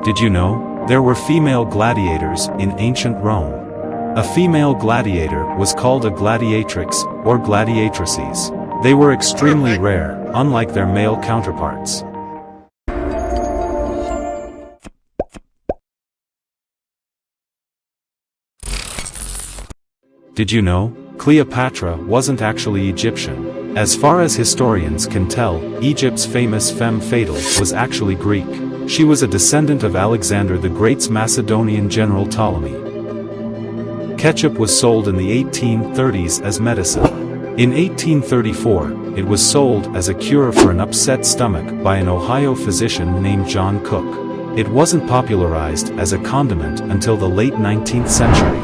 Did you know, there were female gladiators in ancient Rome? A female gladiator was called a gladiatrix, or gladiatrices. They were extremely rare, unlike their male counterparts. Did you know, Cleopatra wasn't actually Egyptian? As far as historians can tell, Egypt's famous femme fatale was actually Greek. She was a descendant of Alexander the Great's Macedonian general Ptolemy. Ketchup was sold in the 1830s as medicine. In 1834, it was sold as a cure for an upset stomach by an Ohio physician named John Cook. It wasn't popularized as a condiment until the late 19th century.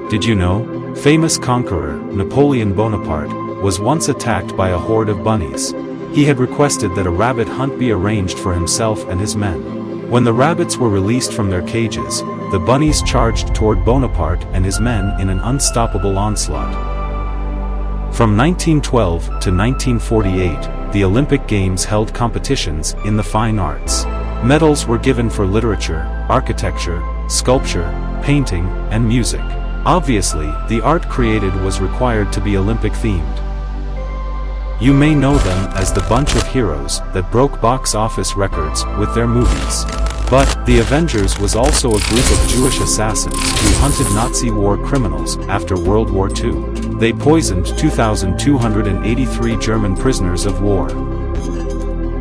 Did you know, famous conqueror Napoleon Bonaparte was once attacked by a horde of bunnies. He had requested that a rabbit hunt be arranged for himself and his men. When the rabbits were released from their cages, the bunnies charged toward Bonaparte and his men in an unstoppable onslaught. From 1912 to 1948, the Olympic Games held competitions in the fine arts. Medals were given for literature, architecture, sculpture, painting, and music. Obviously, the art created was required to be Olympic-themed. You may know them as the bunch of heroes that broke box office records with their movies. But, the Avengers was also a group of Jewish assassins who hunted Nazi war criminals after World War II. They poisoned 2,283 German prisoners of war.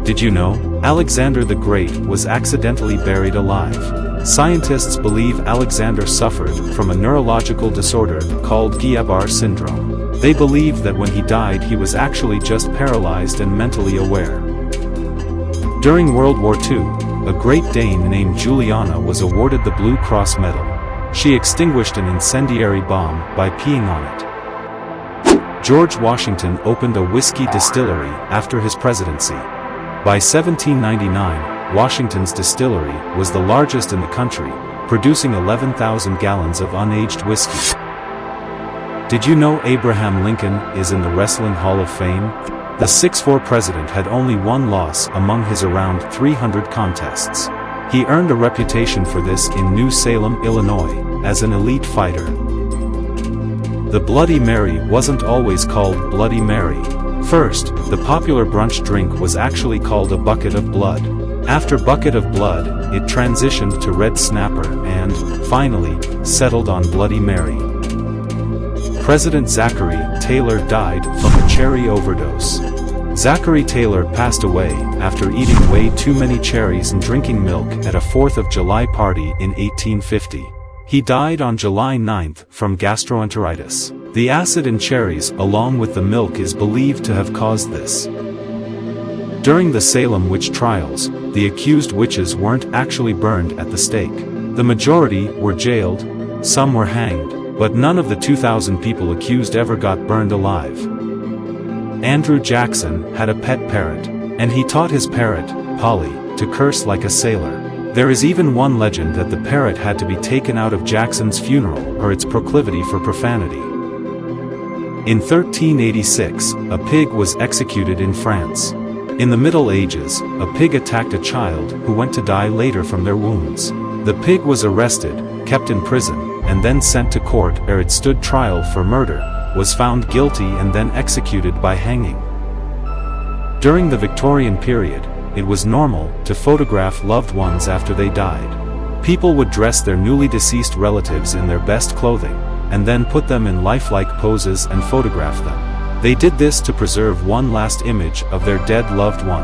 Did you know, Alexander the Great was accidentally buried alive? Scientists believe Alexander suffered from a neurological disorder called Guillain-Barré syndrome. They believe that when he died he was actually just paralyzed and mentally aware. During World War II, a Great Dane named Juliana was awarded the Blue Cross Medal. She extinguished an incendiary bomb by peeing on it. George Washington opened a whiskey distillery after his presidency. By 1799, Washington's distillery was the largest in the country, producing 11,000 gallons of unaged whiskey. Did you know Abraham Lincoln is in the Wrestling Hall of Fame? The 6'4" president had only one loss among his around 300 contests. He earned a reputation for this in New Salem, Illinois, as an elite fighter. The Bloody Mary wasn't always called Bloody Mary. First, the popular brunch drink was actually called a bucket of blood. After bucket of blood, it transitioned to Red Snapper and, finally, settled on Bloody Mary. President Zachary Taylor died from a cherry overdose. Zachary Taylor passed away after eating way too many cherries and drinking milk at a 4th of July party in 1850. He died on July 9th from gastroenteritis. The acid in cherries along with the milk is believed to have caused this. During the Salem witch trials, the accused witches weren't actually burned at the stake. The majority were jailed, some were hanged, but none of the 2,000 people accused ever got burned alive. Andrew Jackson had a pet parrot, and he taught his parrot, Polly, to curse like a sailor. There is even one legend that the parrot had to be taken out of Jackson's funeral for its proclivity for profanity. In 1386, a pig was executed in France. In the Middle Ages, a pig attacked a child who went to die later from their wounds. The pig was arrested, kept in prison, and then sent to court where it stood trial for murder, was found guilty and then executed by hanging. During the Victorian period, it was normal to photograph loved ones after they died. People would dress their newly deceased relatives in their best clothing, and then put them in lifelike poses and photograph them. They did this to preserve one last image of their dead loved one.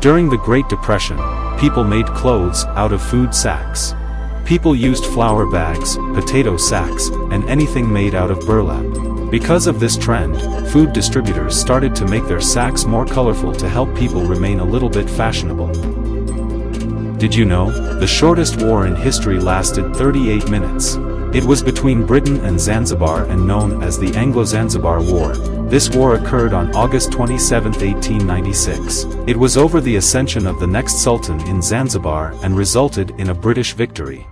During the Great Depression, people made clothes out of food sacks. People used flour bags, potato sacks, and anything made out of burlap. Because of this trend, food distributors started to make their sacks more colorful to help people remain a little bit fashionable. Did you know, the shortest war in history lasted 38 minutes? It was between Britain and Zanzibar and known as the Anglo-Zanzibar War. This war occurred on August 27, 1896. It was over the ascension of the next Sultan in Zanzibar and resulted in a British victory.